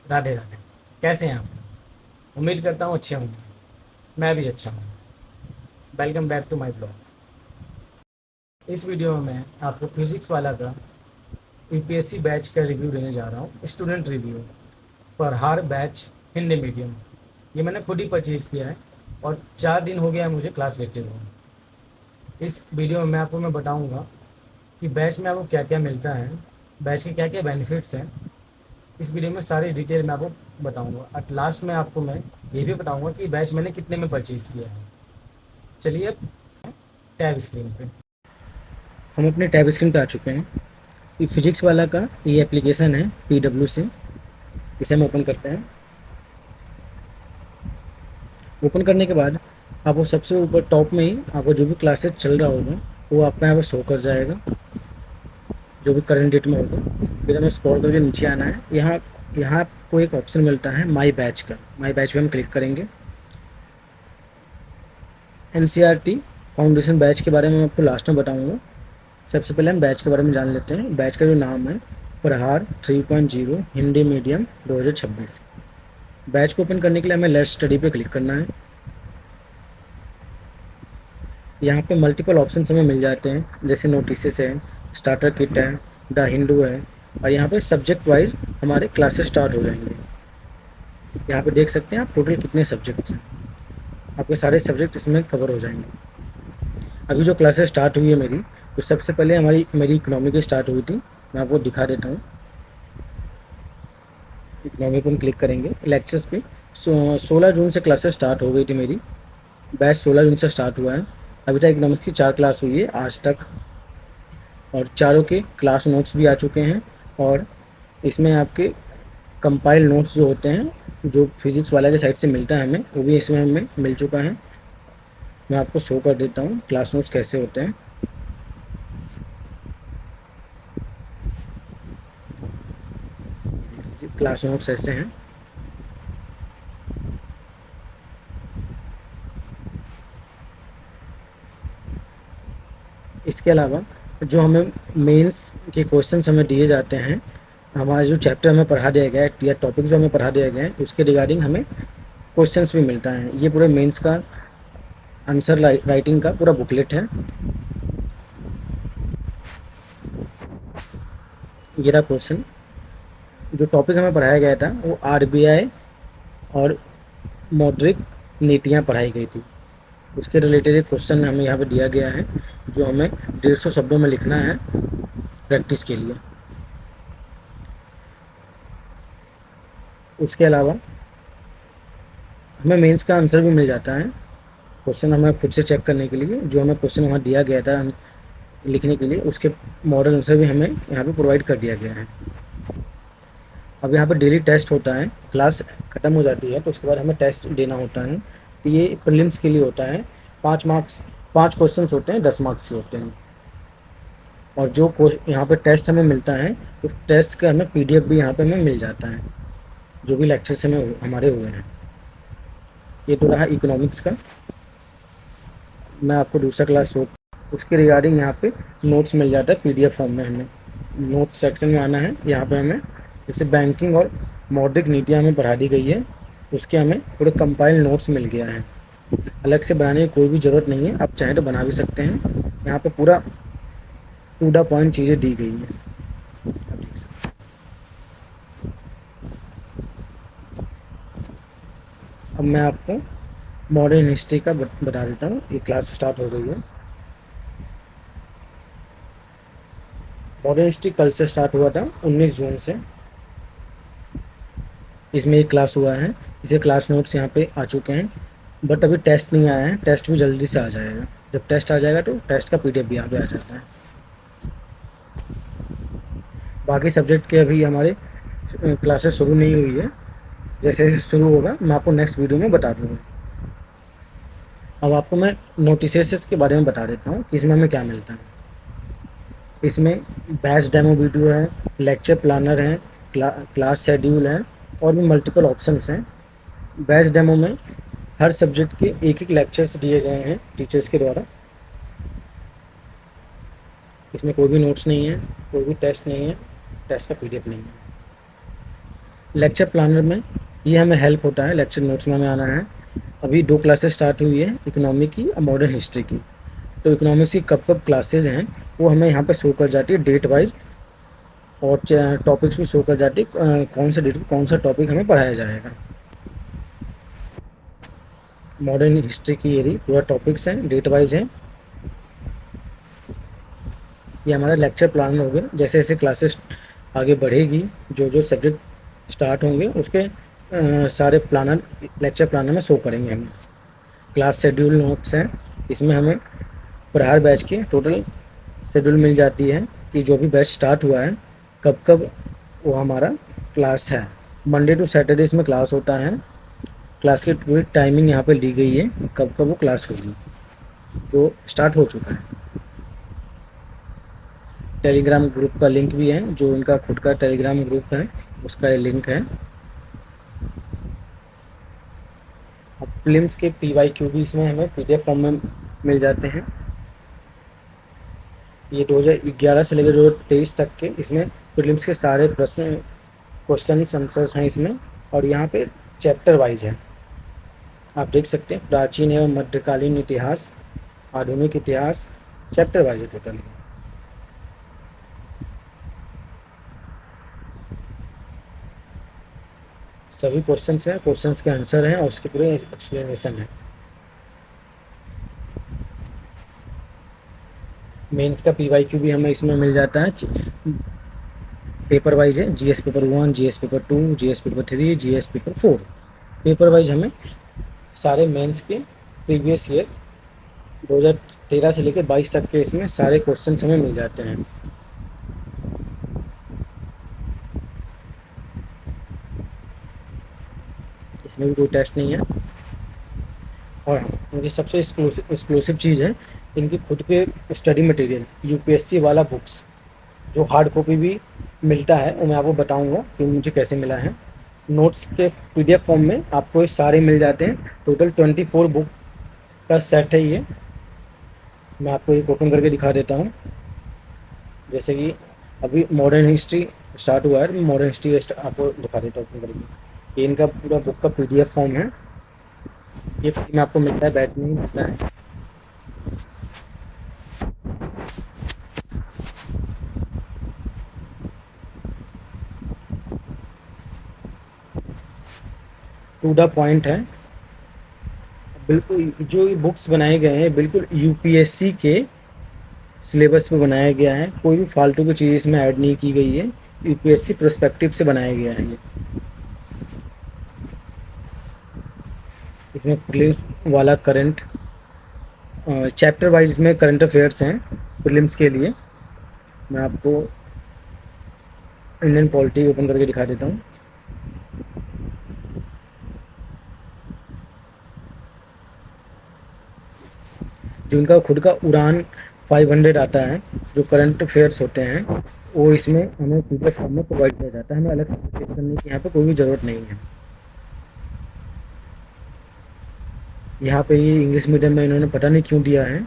राधे राधे। कैसे हैं आप? उम्मीद करता हूँ अच्छे होंगे। मैं भी अच्छा हूँ। Welcome back to my blog. इस वीडियो में मैं आपको फिजिक्स वाला का यूपीएससी बैच का रिव्यू देने जा रहा हूँ, student review for her batch Hindi medium. ये मैंने खुद ही परचेज़ किया है और 4 दिन हो गया है मुझे क्लास लेते हुए। इस वीडियो में मैं बताऊँगा कि बैच में आपको क्या-क्या मिलता है, बैच के क्या-क्या बेनिफिट्स हैं। इस वीडियो में सारी डिटेल मैं आपको बताऊँगा और लास्ट में आपको मैं ये भी बताऊँगा कि बैच मैंने कितने में परचेज़ किया है। चलिए अब टैब स्क्रीन पे। हम अपने टैब स्क्रीन पे आ चुके हैं। ये फिजिक्स वाला का ये एप्लीकेशन है पीडब्ल्यू से। इसे हम ओपन करते हैं। ओपन करने के बाद आपको सबसे ऊपर टॉप में ही आपको जो भी क्लासेस चल रहा होगा वो आपका यहाँ पर शो कर जाएगा, जो भी करंट डेट में होगा। फिर हमें स्क्रॉल करके नीचे आना है। यहाँ यहाँ आपको एक ऑप्शन मिलता है माई बैच का। माई बैच पे हम क्लिक करेंगे। एनसीईआरटी फाउंडेशन बैच के बारे में मैं आपको लास्ट में बताऊँगा। सबसे पहले हम बैच के बारे में जान लेते हैं। बैच का जो नाम है प्रहार 3.0 हिंदी मीडियम 2026। बैच को ओपन करने के लिए हमें लेट्स स्टडी पे क्लिक करना है। यहाँ पे मल्टीपल ऑप्शन हमें मिल जाते हैं, जैसे नोटिसेस है, स्टार्टर किट है, द हिंदू है, और यहाँ पे सब्जेक्ट वाइज हमारे क्लासेस स्टार्ट हो जाएंगे। यहाँ पे देख सकते हैं आप टोटल कितने सब्जेक्ट्स हैं। आपके सारे सब्जेक्ट इसमें कवर हो जाएंगे। अभी जो क्लासेस स्टार्ट हुई है मेरी, तो सबसे पहले मेरी इकोनॉमी की स्टार्ट हुई थी। मैं आपको दिखा देता हूँ। इकोनॉमी पर हम क्लिक करेंगे लेक्चर्स पे। 16 जून से क्लासेस स्टार्ट हो गई थी मेरी। बैच 16 जून से स्टार्ट हुआ है। अभी तक इकोनॉमिक्स की 4 क्लास हुई है आज तक, और चारों के क्लास नोट्स भी आ चुके हैं। और इसमें आपके कंपाइल नोट्स जो होते हैं, जो फिजिक्स वाला के साइड से मिलता है हमें, वो भी इसमें हमें मिल चुका है। मैं आपको शो कर देता हूँ क्लास नोट्स कैसे होते हैं। देख लीजिए क्लास नोट्स ऐसे हैं। इसके अलावा जो हमें मेंस के क्वेश्चंस हमें दिए जाते हैं, हमारा जो चैप्टर हमें पढ़ा दिया गया है या टॉपिक जो हमें पढ़ा दिया गया है, उसके रिगार्डिंग हमें क्वेश्चंस भी मिलता है। ये पूरे मेंस का आंसर राइटिंग का पूरा बुकलेट है। ये रहा क्वेश्चन। जो टॉपिक हमें पढ़ाया गया था वो आरबीआई और मौद्रिक नीतियाँ पढ़ाई गई थी। उसके रिलेटेड एक क्वेश्चन हमें यहाँ पे दिया गया है, जो हमें 150 शब्दों में लिखना है प्रैक्टिस के लिए। उसके अलावा हमें मेंस का आंसर भी मिल जाता है। क्वेश्चन हमें खुद से चेक करने के लिए, जो हमें क्वेश्चन वहाँ दिया गया था लिखने के लिए, उसके मॉडल आंसर भी हमें यहाँ पे प्रोवाइड कर दिया गया है। अब यहाँ पे डेली टेस्ट होता है। क्लास ख़त्म हो जाती है तो उसके बाद हमें टेस्ट देना होता है। तो ये प्रीलिम्स के लिए होता है। 5 मार्क्स, 5 क्वेश्चंस होते हैं, 10 मार्क्स के होते हैं। और जो यहाँ पे टेस्ट हमें मिलता है, उस टेस्ट का हमें पीडीएफ भी यहाँ पे हमें मिल जाता है, जो भी लेक्चर्स हमें हमारे हुए हैं। ये तो रहा इकोनॉमिक्स का। मैं आपको दूसरा क्लास हो उसके रिगार्डिंग यहाँ पे नोट्स मिल जाता है पीडीएफ फॉर्म में। हमें नोट्स सेक्शन में आना है। यहाँ पे हमें जैसे बैंकिंग और मौद्रिक नीतियाँ हमें पढ़ा दी गई है, उसके हमें पूरे कंपाइल नोट्स मिल गया है। अलग से बनाने की कोई भी ज़रूरत नहीं है, आप चाहें तो बना भी सकते हैं। यहाँ पे पूरा टू द पॉइंट चीज़ें दी गई हैं, आप देख सकते हैं। अब मैं आपको मॉडर्न हिस्ट्री का बता देता हूँ। ये क्लास स्टार्ट हो गई है। मॉडर्न हिस्ट्री कल से स्टार्ट हुआ था, 19 जून से। इसमें एक क्लास हुआ है। इसे क्लास नोट्स यहाँ पे आ चुके हैं, बट अभी टेस्ट नहीं आया है। टेस्ट भी जल्दी से आ जाएगा। जब टेस्ट आ जाएगा तो टेस्ट का पीडीएफ भी यहाँ पे आ जाता है। बाकी सब्जेक्ट के अभी हमारे क्लासेस शुरू नहीं हुई है। जैसे जैसे शुरू होगा मैं आपको नेक्स्ट वीडियो में बता दूँगा। अब आपको मैं नोटिसेस के बारे में बता देता हूँ कि इसमें हमें क्या मिलता है। इसमें बैच डेमो वीडियो है, लेक्चर प्लानर है, क्लास शेड्यूल है, और भी मल्टीपल ऑप्शंस हैं। बैच डेमो में हर सब्जेक्ट के एक एक लेक्चर्स दिए गए हैं टीचर्स के द्वारा। इसमें कोई भी नोट्स नहीं है, कोई भी टेस्ट नहीं है, टेस्ट का पीडीएफ नहीं है। लेक्चर प्लानर में ये हमें हेल्प होता है, लेक्चर नोट्स में हमें आना है। अभी 2 क्लासेस स्टार्ट हुई है, इकोनॉमी की और मॉडर्न हिस्ट्री की। तो इकोनॉमिक्स की कब-कब क्लासेस हैं वो हमें यहाँ पे शो कर जाती है डेट वाइज़, और टॉपिक्स भी शो कर जाती है कौन से डेट को कौन सा टॉपिक हमें पढ़ाया जाएगा। मॉडर्न हिस्ट्री की ये रही पूरा टॉपिक्स हैं, डेट वाइज़ हैं। ये हमारा लेक्चर प्लान हो गया। जैसे जैसे क्लासेस आगे बढ़ेगी, जो जो सब्जेक्ट स्टार्ट होंगे उसके सारे प्लानर लेक्चर प्लानर में शो करेंगे हमें। क्लास शेड्यूल नोट्स हैं, इसमें हमें पर हर बैच की टोटल शेड्यूल मिल जाती है कि जो भी बैच स्टार्ट हुआ है कब कब वो हमारा क्लास है। मंडे टू सैटरडे इसमें क्लास होता है। क्लास की पूरी टाइमिंग यहाँ पे दी गई है कब कब वो क्लास होगी, जो स्टार्ट हो चुका है। टेलीग्राम ग्रुप का लिंक भी है, जो इनका खुद का टेलीग्राम ग्रुप है उसका ये लिंक है। अब प्रीलिम्स के PYQ भी इसमें हमें PDF फॉर्म में मिल जाते हैं। ये 2011 से लेकर 2023 तक के इसमें प्रीलिम्स के सारे प्रश्न क्वेश्चन आंसर्स हैं इसमें, और यहाँ पे चैप्टर वाइज है। आप देख सकते हैं प्राचीन एवं मध्यकालीन इतिहास, आधुनिक इतिहास, चैप्टर वाइज है टोटल। सभी क्वेश्चंस हैं, क्वेश्चंस के आंसर हैं और उसके पूरे एक्सप्लेनेशन है। मेंस का PYQ भी हमें इसमें मिल जाता है। पेपर वाइज है, GS paper 1, GS paper 2, GS paper 3, GS paper 4। Paper wise हमें सारे मेंस के प्रीवियस ईयर 2013 से लेकर 22 तक के इसमें सारे क्वेश्चंस हमें मिल जाते हैं। इसमें भी कोई टेस्ट नहीं है। और इनकी सबसे एक्सक्लूसिव चीज़ है इनकी खुद के स्टडी मटेरियल, UPSC वाला बुक्स, जो हार्ड कॉपी भी मिलता है वो मैं आपको बताऊंगा कि मुझे कैसे मिला है। नोट्स के PDF फॉर्म में आपको ये सारे मिल जाते हैं। टोटल 24 बुक का सेट है ये। मैं आपको एक ओपन करके दिखा देता हूँ। जैसे कि अभी मॉडर्न हिस्ट्री स्टार्ट हुआ है, मॉडर्न हिस्ट्री आपको दिखा देता हूँ ओपन करके। ये इनका पूरा बुक का PDF फॉर्म है। ये फ्री में आपको मिलता है, बैच में ही मिलता है। टू द पॉइंट है बिल्कुल। जो ये बुक्स बनाए गए हैं बिल्कुल UPSC के सिलेबस पे बनाया गया है। कोई भी फालतू की चीज़ इसमें ऐड नहीं की गई है। UPSC पर्सपेक्टिव से बनाया गया है ये। इसमें प्रीलिम्स वाला करंट चैप्टर वाइज इसमें करंट अफेयर्स हैं प्रीलिम्स के लिए। मैं आपको इंडियन पॉलिटी ओपन करके दिखा देता हूँ। जो इनका खुद का उड़ान 500 आता है, जो करंट अफेयर्स होते हैं वो इसमें हमें PDF फॉर्म में प्रोवाइड किया जाता है। हमें अलग से चेक करने की यहाँ पे कोई भी ज़रूरत नहीं है। यहाँ पे ये इंग्लिश मीडियम में इन्होंने पता नहीं क्यों दिया है।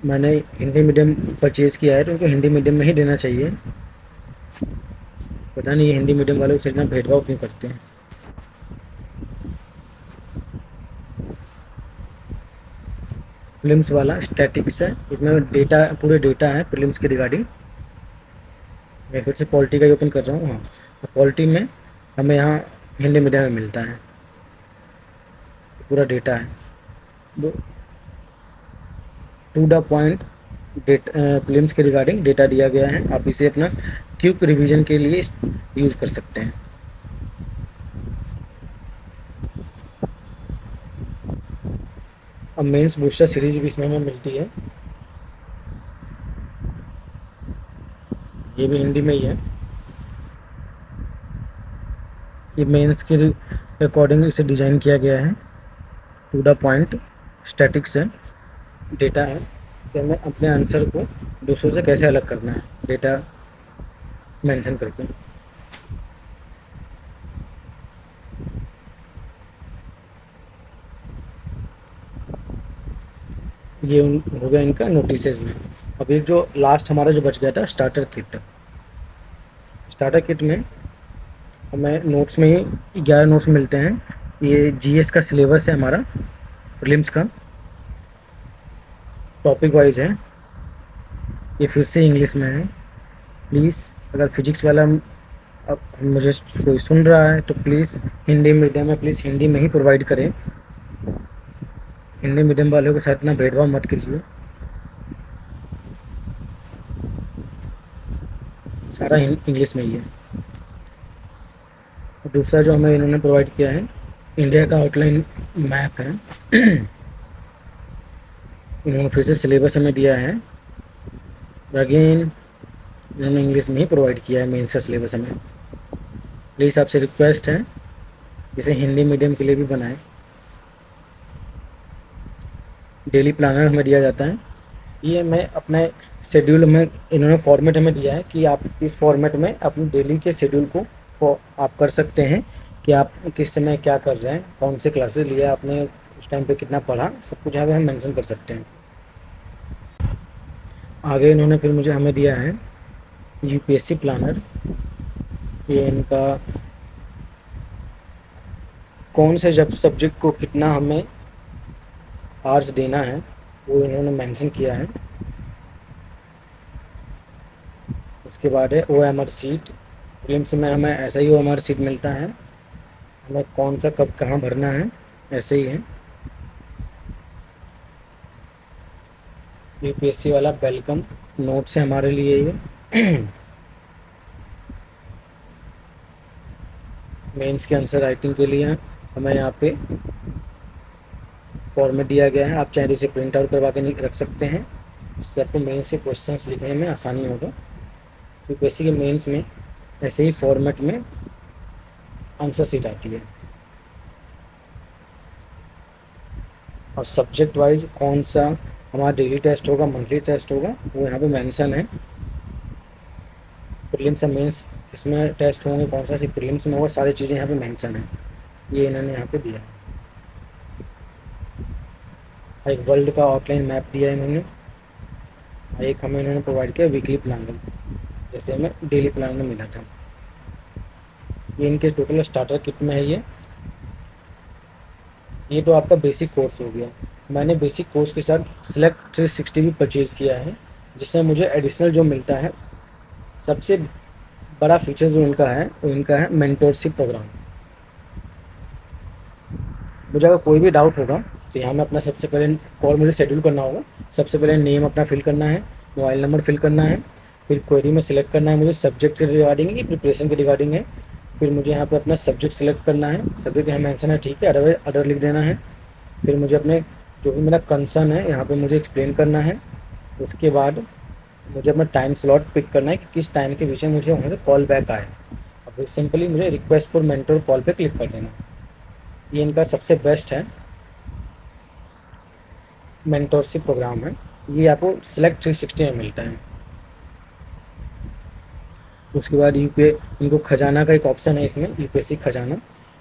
मैंने हिंदी मीडियम परचेज़ किया है तो उनको हिंदी मीडियम में ही देना चाहिए। पता नहीं ये हिंदी मीडियम वाले उससे इतना भेदभाव क्यों करते हैं। प्रीलिम्स वाला स्टैटिक्स है, इसमें डेटा पूरे डेटा है प्रीलिम्स के रिगार्डिंग। मैं फिर से पॉलिटी का ही ओपन कर रहा हूँ। हाँ, तो पॉलिटी में हमें यहाँ हिंदी मीडियम में मिलता है, पूरा डेटा है। टू द पॉइंट प्रीलिम्स के रिगार्डिंग डेटा दिया गया है। आप इसे अपना क्विक रिवीजन के लिए यूज़ कर सकते हैं। अब मेंस बूस्टर सीरीज भी इसमें हमें मिलती है। ये भी हिंदी में ही है। ये मेंस के अकॉर्डिंग इसे डिज़ाइन किया गया है। टू द पॉइंट स्टैटिक्स है, डेटा है कि हमें अपने आंसर को दूसरों से कैसे अलग करना है, डेटा मेंशन करके। ये हो गया इनका नोटिसेज में। अब एक जो लास्ट हमारा जो बच गया था स्टार्टर किट। स्टार्टर किट में हमें नोट्स में ही 11 नोट्स मिलते हैं। ये जीएस का सिलेबस है हमारा, प्रीलिम्स का, टॉपिक वाइज है। ये फिर से इंग्लिश में है। प्लीज़ अगर फिजिक्स वाला अब मुझे कोई सुन रहा है तो प्लीज़ हिंदी मीडियम में, प्लीज़ हिंदी में ही प्रोवाइड करें। हिंदी मीडियम वालों के साथ इतना भेदभाव मत कीजिए। सारा इंग्लिश में ही है। दूसरा जो हमें इन्होंने प्रोवाइड किया है, इंडिया का आउटलाइन मैप है। इन्होंने फिर से सिलेबस हमें दिया है। अगेन इन्होंने इंग्लिश में ही प्रोवाइड किया है मेंस का सिलेबस हमें। प्लीज़ आपसे रिक्वेस्ट है इसे हिंदी मीडियम के लिए भी बनाएं। डेली प्लानर हमें दिया जाता है। ये मैं अपने शेड्यूल में, इन्होंने फॉर्मेट हमें दिया है कि आप इस फॉर्मेट में अपने डेली के शेड्यूल को आप कर सकते हैं कि आप किस समय क्या कर रहे हैं, कौन से क्लासेस लिया आपने, उस टाइम पे कितना पढ़ा, सब कुछ यहाँ पे हम मेंशन कर सकते हैं। आगे इन्होंने फिर मुझे हमें दिया है यूपीएससी प्लानर। ये इनका कौन से जब सब्जेक्ट को कितना हमें आवर्स देना है वो इन्होंने मेंशन किया है। उसके बाद है OMR सीट। प्रीलिम्स में हमें ऐसा ही OMR सीट मिलता है, हमें कौन सा कब कहाँ भरना है ऐसे ही है। यूपीएससी वाला वेलकम नोट्स है हमारे लिए ये। मेंस के आंसर राइटिंग के लिए हमें यहाँ पे फॉर्मेट दिया गया है। आप चाहे तो इसे प्रिंट आउट करवा के रख सकते हैं, इससे आपको मेंस के क्वेश्चंस लिखने में आसानी होगा। यूपीएससी के मेंस में ऐसे ही फॉर्मेट में आंसर शीट आती है। और सब्जेक्ट वाइज कौन सा हमारा डेली टेस्ट होगा, मंथली टेस्ट होगा, वो यहाँ पे मेंशन है। प्रीलिम्स और मेंस इसमें टेस्ट होंगे, कौन सा सिर्फ प्रीलिम्स में होगा, सारी चीज़ें यहाँ पे मेंशन है। ये इन्होंने यहाँ पे दिया है। एक वर्ल्ड का आउटलाइन मैप दिया है इन्होंने। एक हमें इन्होंने प्रोवाइड किया वीकली प्लानर, जैसे हमें डेली प्लान में मिला था। ये इनके टोटल स्टार्टर किट में है। ये तो आपका बेसिक कोर्स हो गया। मैंने बेसिक कोर्स के साथ सिलेक्ट 360 भी परचेज़ किया है, जिससे मुझे एडिशनल जो मिलता है, सबसे बड़ा फीचर जो इनका है वो इनका है मेंटोरशिप प्रोग्राम। मुझे अगर कोई भी डाउट होगा तो यहाँ में अपना सबसे पहले कॉल मुझे शेड्यूल करना होगा। सबसे पहले नेम अपना फिल करना है, मोबाइल नंबर फिल करना है, फिर क्वेरी में सिलेक्ट करना है मुझे सब्जेक्ट के रिगार्डिंग है, प्रिपरेशन के रिगार्डिंग है। फिर मुझे यहाँ पे अपना सब्जेक्ट सिलेक्ट करना है, सब्जेक्ट यहाँ मेंशन है, ठीक है, अदरवाइज अदर लिख देना है। फिर मुझे अपने जो भी मेरा कंसर्न है यहाँ पे मुझे एक्सप्लेन करना है। उसके बाद मुझे अपना टाइम स्लॉट पिक करना है कि किस टाइम के पीछे मुझे वहाँ से कॉल बैक आए। अब सिंपली मुझे रिक्वेस्ट फॉर मेंटर कॉल पे क्लिक कर देना। ये इनका सबसे बेस्ट है मेंटोरशिप प्रोग्राम है। ये आपको सिलेक्ट 360 में मिलता है। उसके बाद इनको खजाना का एक ऑप्शन है इसमें, यूपीएससी खजाना।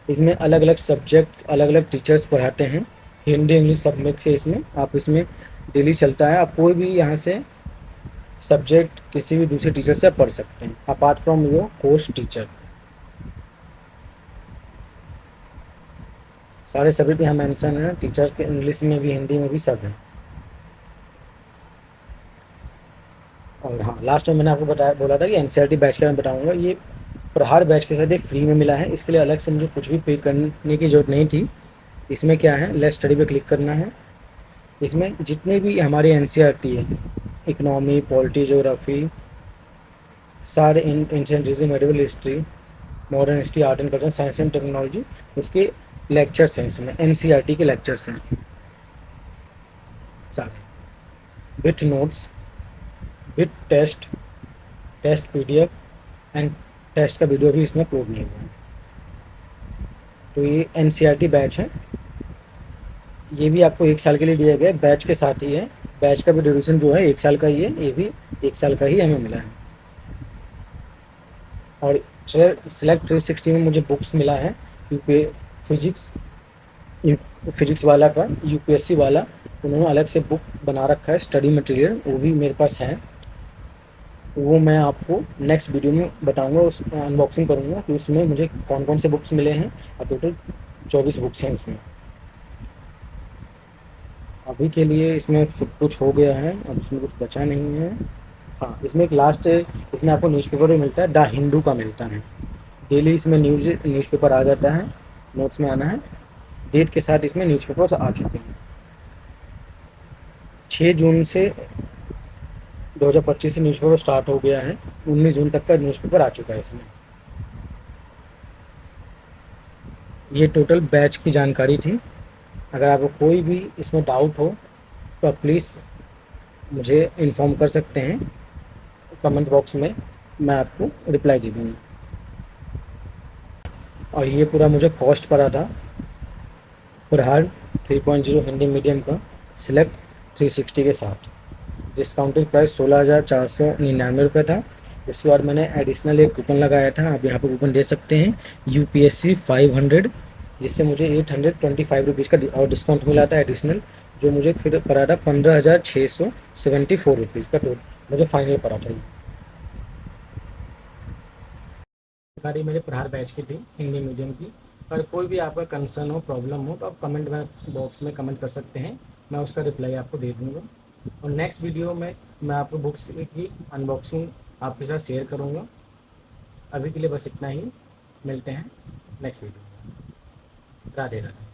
इसमें अलग अलग सब्जेक्ट्स, अलग अलग टीचर्स पढ़ाते हैं, हिंदी इंग्लिश सब मिक्स है इसमें। आप इसमें डेली चलता है, आप कोई भी यहाँ से सब्जेक्ट किसी भी दूसरे टीचर से आप पढ़ सकते हैं, apart from your course teacher. सारे सब्जेक्ट यहाँ मेंशन है, टीचर के इंग्लिश में भी हिंदी में भी सब है। और हाँ, लास्ट में मैंने आपको बोला था कि एनसीईआरटी बैच के बारे में बताऊँगा। ये हर बैच के साथ ये फ्री में मिला है, इसके लिए अलग से मुझे कुछ भी पे करने की ज़रूरत नहीं थी। इसमें क्या है, लेट्स स्टडी पे क्लिक करना है। इसमें जितने भी हमारे एनसीईआरटी है, इकोनॉमी, पॉलिटी, ज्योग्राफी, सारे ancient history, medieval history, modern history, art and culture, science and technology, उसके लेक्चर्स हैं इसमें, एनसीईआरटी के लेक्चर्स हैं सारे, with notes, with test PDF and test का वीडियो भी इसमें अपलोड नहीं हुआ है। तो ये एनसीईआरटी बैच है, ये भी आपको 1 साल के लिए दिया गया है, बैच के साथ ही है। बैच का भी ड्यूरेशन जो है 1 साल का ही है, ये भी 1 साल का ही हमें मिला है। और सिलेक्ट 360 में मुझे बुक्स मिला है, यूपी फिजिक्स वाला का, यूपीएससी वाला उन्होंने अलग से बुक बना रखा है, स्टडी मटेरियल, वो भी मेरे पास है। वो मैं आपको नेक्स्ट वीडियो में बताऊँगा, उस अनबॉक्सिंग करूँगा कि उसमें मुझे कौन-कौन से बुक्स मिले हैं, और टोटल 24 बुक्स हैं उसमें। अभी के लिए इसमें सब कुछ हो गया है, अब इसमें कुछ बचा नहीं है। हाँ, इसमें एक लास्ट, इसमें आपको न्यूज़पेपर भी मिलता है, द हिंदू का मिलता है। डेली इसमें न्यूज़पेपर आ जाता है, नोट्स में आना है, डेट के साथ इसमें न्यूज़पेपर्स आ चुके हैं। 6 जून से 2025 से न्यूज़पेपर स्टार्ट हो गया है, 19 जून तक का न्यूज़पेपर आ चुका है इसमें। ये टोटल बैच की जानकारी थी। अगर आपको कोई भी इसमें डाउट हो तो आप प्लीज़ मुझे इन्फॉर्म कर सकते हैं कमेंट बॉक्स में, मैं आपको रिप्लाई दे दूँगा। और ये पूरा मुझे कॉस्ट पड़ा था प्रहार 3.0 हिंदी मीडियम का सिलेक्ट 360 के साथ। डिस्काउंटेड प्राइस 16,499 था। उसके बाद मैंने एडिशनल एक कूपन लगाया था, आप यहाँ पर कूपन दे सकते हैं UPSC 500, जिससे मुझे 825 रुपीज़ का और डिस्काउंट मिला था एडिशनल, जो मुझे फिर पड़ा था 15,674 रुपीज़ का टोटल मुझे फाइनल पड़ा था। जानकारी मेरे प्रहार बैच की थी हिंदी मीडियम की। पर कोई भी आपका कंसर्न हो, प्रॉब्लम हो, तो आप कमेंट में बॉक्स में कमेंट कर सकते हैं, मैं उसका रिप्लाई आपको दे दूँगा। और नेक्स्ट वीडियो में मैं आपको बुक्स की अनबॉक्सिंग आपके साथ शेयर करूँगा। अभी के लिए बस इतना ही, मिलते हैं नेक्स्ट वीडियो में। राधे राधे।